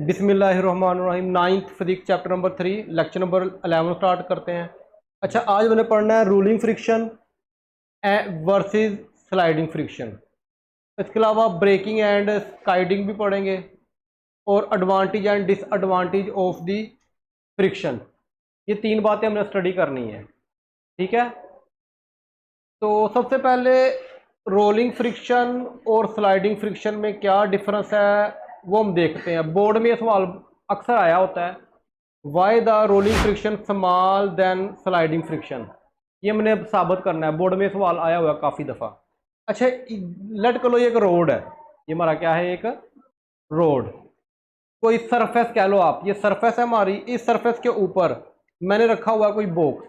बिस्मिल्लाहिर्रहमानिर्रहीम। Ninth physics chapter number 3 lecture number 11 start करते हैं। अच्छा, आज मैंने पढ़ना है ruling friction versus sliding friction. इसके अलावा ब्रेकिंग एंड स्काइडिंग भी पढ़ेंगे और advantage and disadvantage of the friction. ये तीन बातें हमने स्टडी करनी है, ठीक है। तो सबसे पहले रोलिंग फ्रिक्शन और स्लाइडिंग फ्रिक्शन में क्या डिफरेंस है वो हम देखते हैं। बोर्ड में ये सवाल अक्सर आया होता है, why the rolling friction small than sliding friction. ये मैंने साबित करना है, बोर्ड में सवाल आया हुआ है काफ़ी दफ़ा। अच्छा, लेट करो ये एक रोड है, ये हमारा क्या है, एक रोड, कोई सरफेस कह लो आप, ये सरफेस है हमारी। इस सरफेस के ऊपर मैंने रखा हुआ है कोई बॉक्स,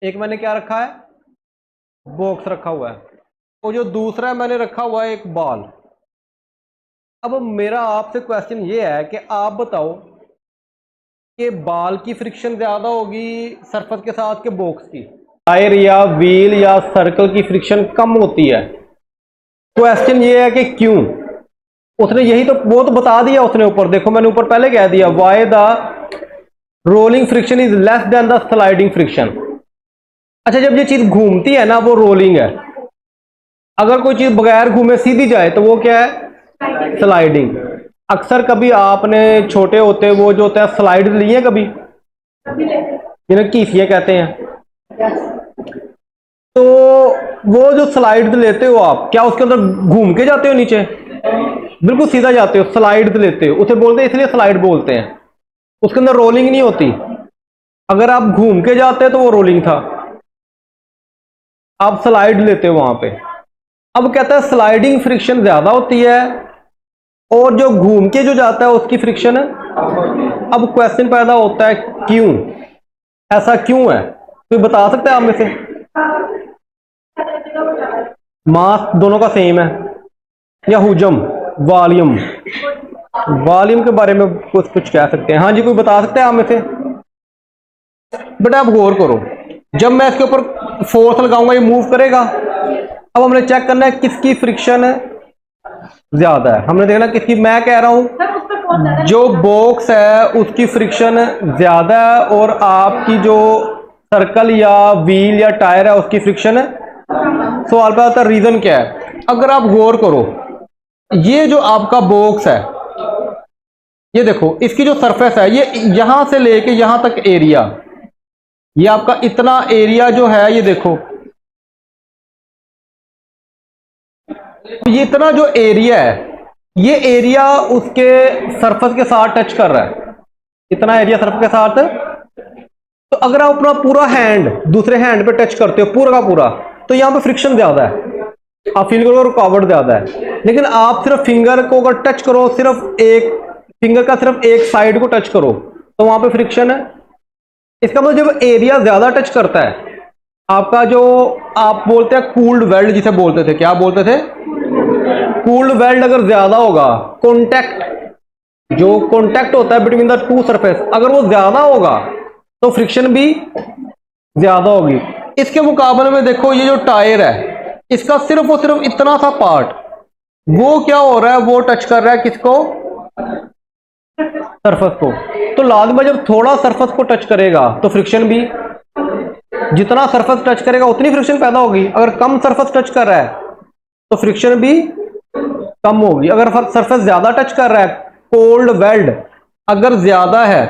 एक मैंने क्या रखा है, बॉक्स रखा हुआ है, और जो दूसरा है मैंने रखा हुआ है एक बॉल। अब मेरा आपसे क्वेश्चन ये है कि आप बताओ कि बॉल की फ्रिक्शन ज्यादा होगी सरफेस के साथ के बॉक्स की? टायर या व्हील या सर्कल की फ्रिक्शन कम होती है। क्वेश्चन ये है कि क्यों? उसने यही तो वो तो बता दिया उसने ऊपर, देखो मैंने ऊपर पहले कह दिया, Y the rolling friction is less than the sliding friction. अच्छा, जब ये चीज घूमती है ना वो रोलिंग है, अगर कोई चीज बगैर घूमे सीधी जाए तो वो क्या है, स्लाइडिंग। अक्सर कभी आपने छोटे होते वो जो होता है स्लाइड लिए कभी, जिन्हें कीफिया कहते हैं, तो वो जो स्लाइड लेते हो आप, क्या उसके अंदर घूम के जाते हो नीचे? बिल्कुल सीधा जाते हो, स्लाइड लेते हो, उसे बोलते हैं इसलिए स्लाइड बोलते हैं। उसके अंदर रोलिंग नहीं होती। अगर आप घूम के जाते तो वो रोलिंग था, आप स्लाइड लेते हो वहां पे। अब कहता है स्लाइडिंग फ्रिक्शन ज्यादा होती है और जो घूम के जो जाता है उसकी फ्रिक्शन है। अब क्वेश्चन पैदा होता है क्यों, ऐसा क्यों है? कोई बता सकता है आप में से? मास दोनों का सेम है या हुजम, वॉल्यूम? वॉल्यूम के बारे में कुछ कह सकते हैं? हाँ जी, कोई बता सकता है आप में से? बेटा आप गौर करो, जब मैं इसके ऊपर फोर्स लगाऊंगा ये मूव करेगा। अब हमने चेक करना है किसकी फ्रिक्शन ज्यादा है। हमने देखना किसकी, मैं कह रहा हूं जो बॉक्स है उसकी फ्रिक्शन ज्यादा है और आपकी जो सर्कल या व्हील या टायर है उसकी फ्रिक्शन सवाल पे आता है रीजन क्या है। अगर आप गौर करो, ये जो आपका बॉक्स है, ये देखो इसकी जो सरफेस है, ये यहां से लेके यहां तक एरिया, ये आपका इतना एरिया जो है, ये देखो ये इतना जो एरिया है, ये एरिया उसके सरफेस के साथ टच कर रहा है, इतना एरिया सरफेस के साथ। तो अगर आप अपना पूरा हैंड दूसरे हैंड पे टच करते हो पूरा का पूरा, तो यहां पे फ्रिक्शन ज्यादा है, आप फील करो रुकावट ज्यादा है। लेकिन आप सिर्फ फिंगर को अगर टच करो, सिर्फ एक फिंगर का सिर्फ एक साइड को टच करो, तो वहां पे फ्रिक्शन है। इसका मतलब जब एरिया ज्यादा टच करता है, आपका जो आप बोलते हैं कूल्ड वेल्ड, जिसे बोलते थे, क्या बोलते थे, कूल्ड वेल्ड, अगर ज्यादा होगा, कॉन्टैक्ट जो कॉन्टैक्ट होता है बिटवीन द टू सरफेस, अगर वो ज्यादा होगा तो फ्रिक्शन भी ज्यादा होगी। इसके मुकाबले में देखो ये जो टायर है, इसका सिर्फ और सिर्फ इतना सा पार्ट, वो क्या हो रहा है, वो टच कर रहा है किसको, सरफेस को। तो लाजमी जब थोड़ा सरफेस को टच करेगा तो फ्रिक्शन भी, जितना सरफेस टच करेगा उतनी फ्रिक्शन पैदा होगी। अगर कम सरफेस टच कर रहा है तो फ्रिक्शन भी कम होगी। अगर सरफेस ज्यादा टच कर रहा है, कोल्ड वेल्ड अगर ज्यादा है,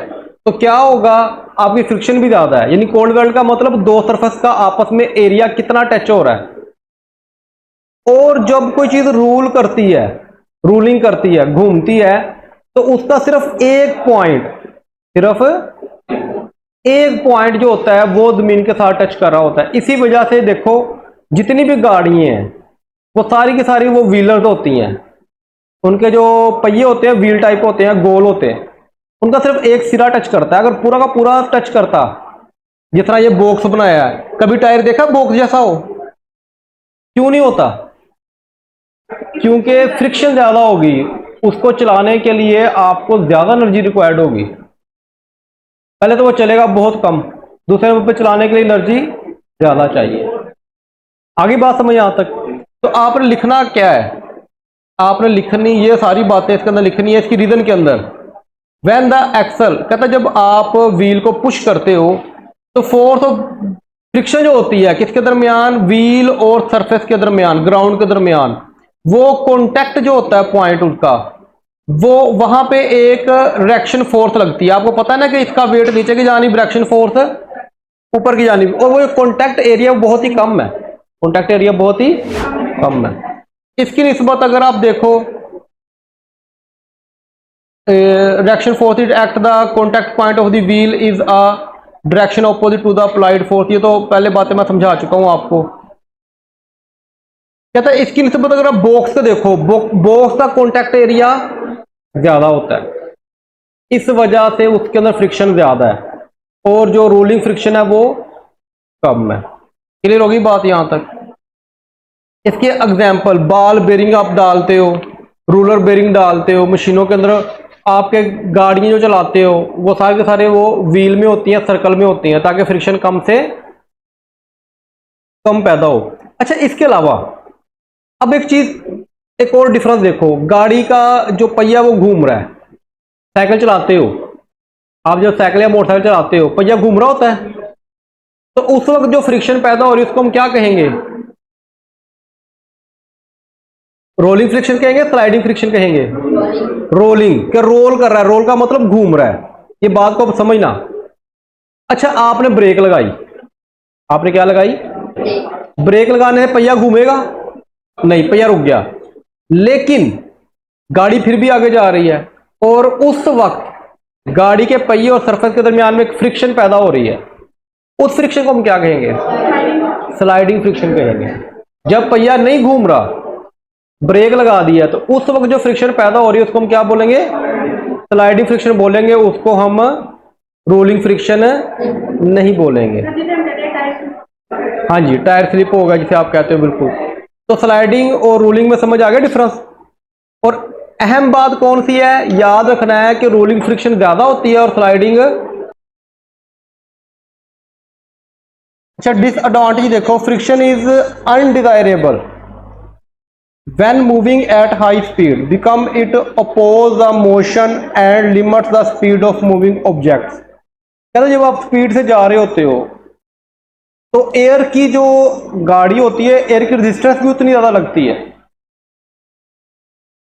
तो क्या होगा, आपकी फ्रिक्शन भी ज्यादा है। यानी कोल्ड वेल्ड का मतलब दो सरफेस का आपस में एरिया कितना टच हो रहा है। और जब कोई चीज रूल करती है, रूलिंग करती है, घूमती है, तो उसका सिर्फ एक पॉइंट, सिर्फ एक पॉइंट जो होता है वो जमीन के साथ टच कर रहा होता है। इसी वजह से देखो जितनी भी गाड़ियां हैं वो सारी की सारी वो व्हीलर्स होती हैं, उनके जो पहिए होते हैं व्हील टाइप होते हैं, गोल होते हैं, उनका सिर्फ एक सिरा टच करता है। अगर पूरा का पूरा टच करता, जिस तरह ये बॉक्स बनाया है, कभी टायर देखा बॉक्स जैसा हो? क्यों नहीं होता? क्योंकि फ्रिक्शन ज्यादा होगी, उसको चलाने के लिए आपको ज्यादा एनर्जी रिक्वायर्ड होगी। पहले तो वो चलेगा बहुत कम, दूसरे नंबर पे चलाने के लिए एनर्जी ज्यादा चाहिए। आगे बात समझ यहां तक? तो आपने लिखना क्या है, आपने लिखनी, ये सारी बातें इसके अंदर लिखनी है, इसकी रीजन के अंदर। व्हेन द एक्सल, कहता है जब आप व्हील को पुश करते हो तो फोर्स ऑफ फ्रिक्शन जो होती है किसके दरमियान, व्हील और सरफेस के दरमियान, ग्राउंड के दरमियान, वो कॉन्टैक्ट जो होता है पॉइंट उसका, वो वहां पे एक रिएक्शन फोर्स लगती है। आपको पता है ना कि इसका वेट नीचे की जानिब, रिएक्शन फोर्स ऊपर की जानिब, और वो कॉन्टैक्ट एरिया बहुत ही कम है, कॉन्टैक्ट एरिया बहुत ही कम है। इसकी निस्बत अगर आप देखो, reaction force it act the contact point of the wheel is a direction opposite to the applied force. ये तो पहले बातें मैं समझा चुका हूं आपको। कहता है इसकी निस्बत अगर आप बॉक्स को देखो, बॉक्स का कॉन्टैक्ट एरिया ज्यादा होता है, इस वजह से उसके अंदर फ्रिक्शन ज्यादा है, और जो रोलिंग फ्रिक्शन है वो कम है। क्लियर होगी बात यहां तक। इसके एग्जाम्पल, बॉल बेरिंग आप डालते हो, रूलर बेरिंग डालते हो मशीनों के अंदर, आपके गाड़ियां जो चलाते हो वो सारे के सारे वो व्हील में होती हैं, सर्कल में होती हैं, ताकि फ्रिक्शन कम से कम पैदा हो। अच्छा, इसके अलावा अब एक चीज, एक और डिफरेंस देखो, गाड़ी का जो पहिया वो घूम रहा है, साइकिल चलाते हो आप, जब साइकिल या मोटरसाइकिल चलाते हो पहिया घूम रहा होता है, तो उस वक्त जो फ्रिक्शन पैदा हो रही है उसको हम क्या कहेंगे, रोलिंग फ्रिक्शन कहेंगे, स्लाइडिंग फ्रिक्शन कहेंगे। रोलिंग, क्या रोल कर रहा है, रोल का मतलब घूम रहा है, ये बात को समझना। अच्छा, आपने ब्रेक लगाई, आपने क्या लगाई, ब्रेक लगाने से पहिया घूमेगा नहीं, पहिया रुक गया, लेकिन गाड़ी फिर भी आगे जा रही है, और उस वक्त गाड़ी के पहिए और सरफेस के दरमियान में एक फ्रिक्शन पैदा हो रही है, उस फ्रिक्शन को हम क्या कहेंगे, स्लाइडिंग फ्रिक्शन कहेंगे। जब पहिया नहीं घूम रहा, ब्रेक लगा दिया, तो उस वक्त जो फ्रिक्शन पैदा हो रही है उसको हम क्या बोलेंगे, स्लाइडिंग फ्रिक्शन बोलेंगे, उसको हम रोलिंग फ्रिक्शन नहीं बोलेंगे। हाँ जी, टायर स्लिप होगा जिसे आप कहते हो, बिल्कुल। तो स्लाइडिंग और रोलिंग में समझ आ गया डिफरेंस। और अहम बात कौन सी है, याद रखना है कि रोलिंग फ्रिक्शन ज्यादा होती है और स्लाइडिंग। अच्छा, डिसएडवांटेज देखो, friction is undesirable when moving at high speed, become it oppose the motion and limits the speed of moving objects। कहते जब आप स्पीड से जा रहे होते हो तो एयर की जो गाड़ी होती है, एयर की रेजिस्टेंस भी उतनी ज्यादा लगती है।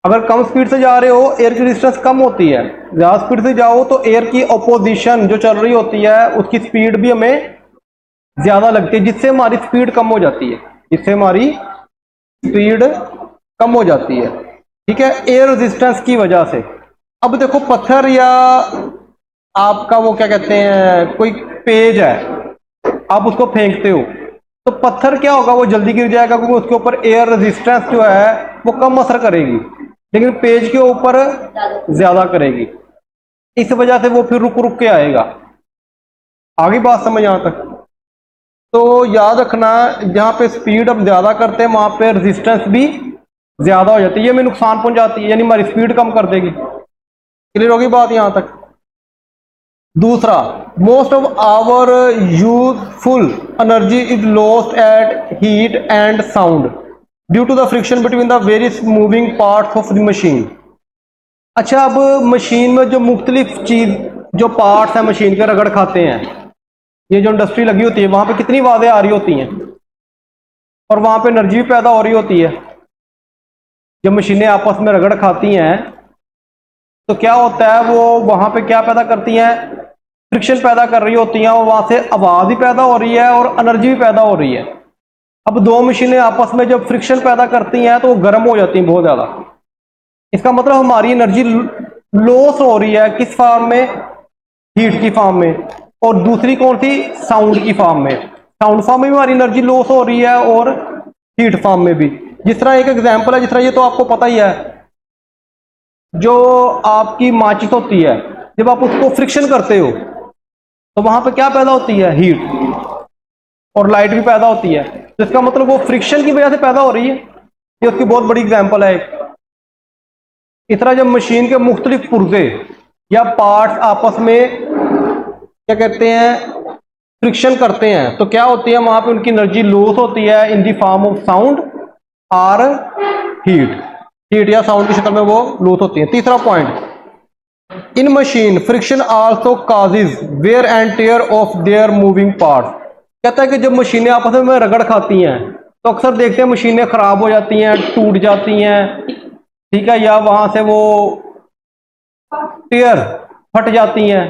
अगर कम स्पीड से जा रहे हो, एयर की रेजिस्टेंस कम होती है, ज्यादा स्पीड से जाओ तो एयर की ऑपोजिशन जो चल रही होती है उसकी स्पीड भी हमें ज्यादा लगती है, जिससे हमारी स्पीड कम हो जाती है, जिससे हमारी स्पीड कम हो जाती है। ठीक है, एयर रेजिस्टेंस की वजह से। अब देखो, पत्थर या आपका वो क्या कहते हैं, कोई पेज है, आप उसको फेंकते हो तो पत्थर क्या होगा, वो जल्दी गिर जाएगा क्योंकि उसके ऊपर एयर रेजिस्टेंस जो है वो कम असर करेगी, लेकिन पेज के ऊपर ज्यादा करेगी, इस वजह से वो फिर रुक रुक के आएगा। आगे बात समझ यहां तक। तो याद रखना, जहां पे स्पीड हम ज्यादा करते हैं वहां पे रेजिस्टेंस भी ज्यादा हो जाती है, ये हमें नुकसान पहुंचाती है, यानी हमारी स्पीड कम कर देगी। क्लियर होगी बात यहां तक। दूसरा, most of our useful energy is lost at heat and sound due to the friction between the various moving parts of the machine. अच्छा, अब मशीन में जो मुख्तलिफ चीज, जो पार्ट्स हैं मशीन के, रगड़ खाते हैं, ये जो इंडस्ट्री लगी होती है वहां पे कितनी आवाजें आ रही होती हैं, और वहां पे एनर्जी भी पैदा हो रही होती है। जब मशीनें आपस में रगड़ खाती हैं तो क्या होता है, वो वहां पे क्या पैदा करती हैं, फ्रिक्शन पैदा कर रही होती हैं, और वहां से आवाज भी पैदा हो रही है और एनर्जी भी पैदा हो रही है। अब दो मशीनें आपस में जब फ्रिक्शन पैदा करती हैं तो वो गर्म हो जाती हैं बहुत ज्यादा, इसका मतलब हमारी एनर्जी लॉस हो रही है, किस फॉर्म में, हीट की फॉर्म में, और दूसरी कौन सी, साउंड की फॉर्म में। साउंड फॉर्म में भी हमारी एनर्जी लॉस हो रही है और हीट फॉर्म में भी। जिस तरह एक एग्जांपल है, जिस तरह ये तो आपको पता ही है, जो आपकी माचिस होती है, जब आप उसको फ्रिक्शन करते हो तो वहां पे क्या पैदा होती है, हीट, और लाइट भी पैदा होती है। तो इसका मतलब वो फ्रिक्शन की वजह से पैदा हो रही है, ये उसकी बहुत बड़ी एग्जांपल है। इस तरह जब मशीन के मुख्तलिफ पुर्जे या पार्ट्स आपस में क्या कहते हैं, फ्रिक्शन करते हैं, तो क्या होती है, वहां पे उनकी एनर्जी लॉस होती है in the form of sound और हीट। हीट या साउंड की शक्ल में वो लूज होती है। तीसरा point, in machine friction also causes wear and tear of their moving parts. कहता है कि जब मशीनें आपस में रगड़ खाती हैं तो अक्सर देखते हैं मशीनें खराब हो जाती हैं, टूट जाती हैं, ठीक है, या वहां से वो टेयर फट जाती हैं,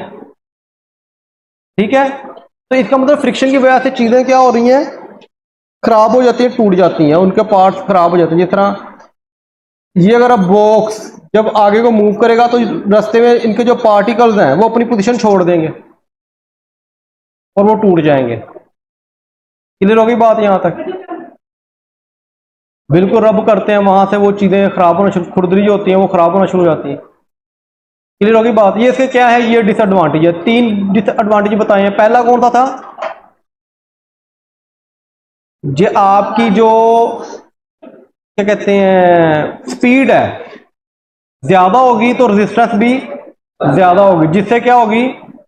ठीक है। तो इसका मतलब फ्रिक्शन की वजह से चीजें क्या हो रही हैं, खराब हो जाती हैं, टूट जाती हैं, उनके पार्ट्स खराब हो जाते हैं। जिस तरह ये अगर अब बॉक्स जब आगे को मूव करेगा तो रास्ते में इनके जो पार्टिकल्स हैं वो अपनी पोजीशन छोड़ देंगे और वो टूट जाएंगे। क्लियर होगी बात यहां तक? बिल्कुल रब करते हैं, वहां से वो चीजें खराब होना शुरू, खुरदरी जो होती हैं वो खराब होना शुरू हो जाती हैं। क्लियर होगी बात? ये इसके क्या है, ये डिसएडवांटेज है। 3 डिसएडवांटेज बताए हैं। पहला कौन सा था? ये आपकी जो क्या कहते हैं स्पीड है, ज्यादा होगी तो रेजिस्टेंस भी ज्यादा होगी, जिससे क्या होगी,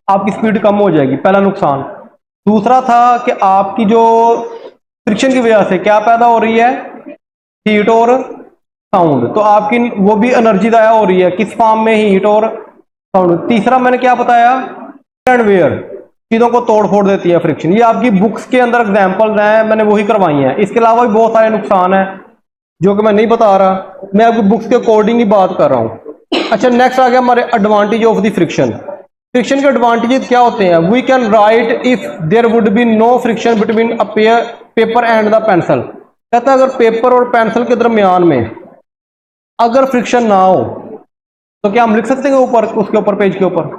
आपकी स्पीड कम हो जाएगी, पहला नुकसान। दूसरा था कि आपकी जो फ्रिक्शन की वजह से क्या पैदा हो रही है, हीट और साउंड, तो आपकी वो भी एनर्जी ज़ाया हो रही है, किस फॉर्म में, हीट और साउंड। तीसरा मैंने क्या बताया, एंड वेयर, चीज़ों को तोड़ फोड़ देती है फ्रिक्शन। ये आपकी बुक्स के अंदर एग्जाम्पल्स हैं, मैंने वही करवाई हैं। इसके अलावा भी बहुत सारे नुकसान हैं जो कि मैं नहीं बता रहा, मैं आपकी बुक्स के अकॉर्डिंग ही बात कर रहा हूँ। अच्छा, नेक्स्ट आ गया हमारे advantage of the friction. Friction के एडवांटेजेस क्या होते हैं? We can write if there would be no friction between a paper and the pencil. कहता है अगर पेपर और पेंसिल के दरमियान में अगर फ्रिक्शन ना हो तो क्या हम लिख सकते हैं ऊपर, उसके ऊपर, पेज के ऊपर?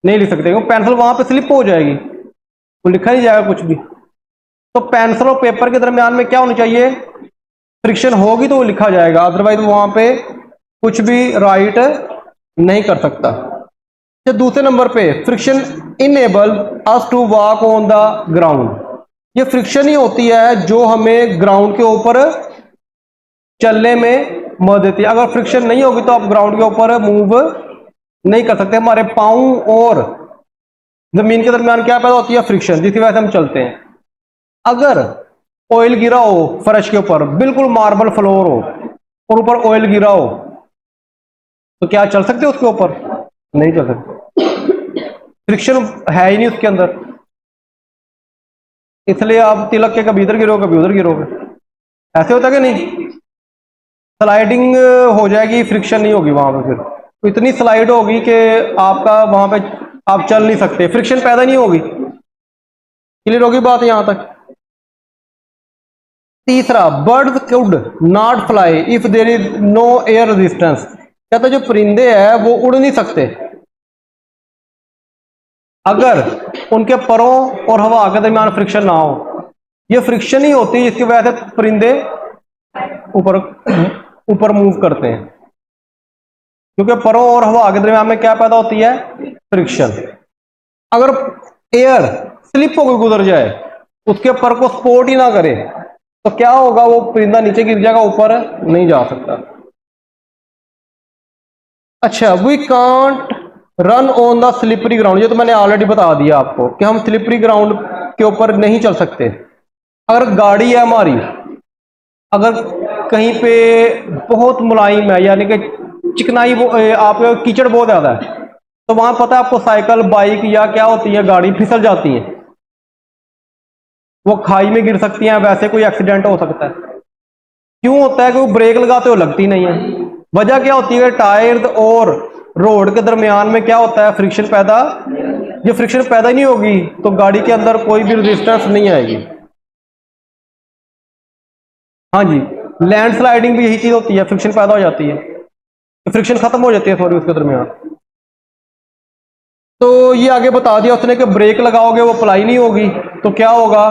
नहीं लिख सकते, क्योंकि पेंसिल वहां पे स्लिप हो जाएगी, वो लिखा नहीं जाएगा कुछ भी। तो पेंसिल और पेपर के दरमियान में क्या होनी चाहिए, फ्रिक्शन होगी तो वो लिखा जाएगा, अदरवाइज वहां पे कुछ भी राइट नहीं कर सकता। दूसरे नंबर पे, friction enable us to walk on the ground. ये फ्रिक्शन ही होती है जो हमें ग्राउंड के ऊपर चलने में मदद देती है। अगर फ्रिक्शन नहीं होगी तो आप ग्राउंड के ऊपर मूव नहीं कर सकते। हमारे पाँव और जमीन के दरमियान क्या पैदा होती है, फ्रिक्शन, जिसकी वजह से हम चलते हैं। अगर ऑयल गिरा हो फर्श के ऊपर, बिल्कुल मार्बल फ्लोर हो और ऊपर ऑयल गिरा हो, तो क्या चल सकते हो उसके ऊपर? नहीं चल सकते, फ्रिक्शन है ही नहीं उसके अंदर। इसलिए आप तिलक के कभी इधर गिरोगे कभी उधर गिरोगे, ऐसे होता है कि नहीं? स्लाइडिंग हो जाएगी, फ्रिक्शन नहीं होगी वहां पे, फिर तो इतनी स्लाइड होगी कि आपका वहां पे आप चल नहीं सकते, फ्रिक्शन पैदा नहीं होगी। क्लियर होगी बात यहां तक? तीसरा, birds could not fly if there is no air resistance. कहता जो परिंदे हैं वो उड़ नहीं सकते अगर उनके परों और हवा के दरमियान फ्रिक्शन ना हो। ये फ्रिक्शन ही होती है जिसकी वजह से परिंदे ऊपर ऊपर मूव करते हैं, क्योंकि परों और हवा के दरमियान में क्या पैदा होती है, फ्रिक्शन। अगर एयर स्लिप होकर गुजर जाए, उसके पर को सपोर्ट ही ना करे, तो क्या होगा, वो परिंदा नीचे गिर जाएगा, ऊपर नहीं जा सकता। अच्छा, we can't run on the slippery ground. ये तो मैंने ऑलरेडी बता दिया आपको कि हम स्लिपरी ग्राउंड के ऊपर नहीं चल सकते। अगर गाड़ी है हमारी, अगर कहीं पे बहुत मुलायम है, यानी कि चिकनाई, आप कीचड़ बहुत ज्यादा है, तो वहां पता है आपको साइकिल, बाइक या क्या होती है, गाड़ी फिसल जाती है, वो खाई में गिर सकती हैं, वैसे कोई एक्सीडेंट हो सकता है। क्यों होता है कि वो ब्रेक लगाते हो लगती नहीं है। वजह क्या होती है, टायर और रोड के दरमियान में क्या होता है, फ्रिक्शन पैदा। ये फ्रिक्शन पैदा नहीं होगी तो गाड़ी के अंदर कोई भी रेजिस्टेंस नहीं आएगी। हाँ जी, लैंड स्लाइडिंग भी यही चीज होती है, फ्रिक्शन पैदा हो जाती है, फ्रिक्शन खत्म हो जाती है सॉरी उसके दरमियान। तो ये आगे बता दिया उसने कि ब्रेक लगाओगे वो अप्लाई नहीं होगी, तो क्या होगा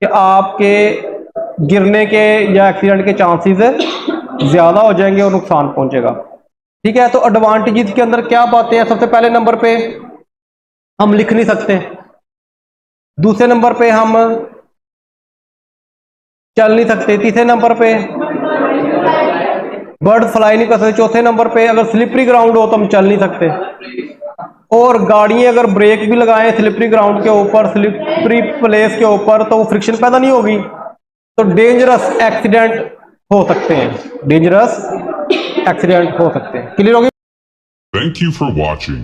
कि आपके गिरने के या एक्सीडेंट के चांसेस ज्यादा हो जाएंगे और नुकसान पहुंचेगा। ठीक है, तो एडवांटेजेस के अंदर क्या बातें हैं? सबसे पहले नंबर पे हम लिख नहीं सकते, दूसरे नंबर पे हम चल नहीं सकते, तीसरे नंबर पे बर्ड फ्लाई नहीं कर सकते, चौथे नंबर पे अगर स्लिपरी ग्राउंड हो तो हम चल नहीं सकते, और गाड़ियां अगर ब्रेक भी लगाएं स्लिपरी ग्राउंड के ऊपर, स्लिपरी प्लेस के ऊपर, तो वो फ्रिक्शन पैदा नहीं होगी, तो डेंजरस एक्सीडेंट हो सकते हैं, डेंजरस एक्सीडेंट हो सकते हैं। क्लियर होगी। Thank you for watching.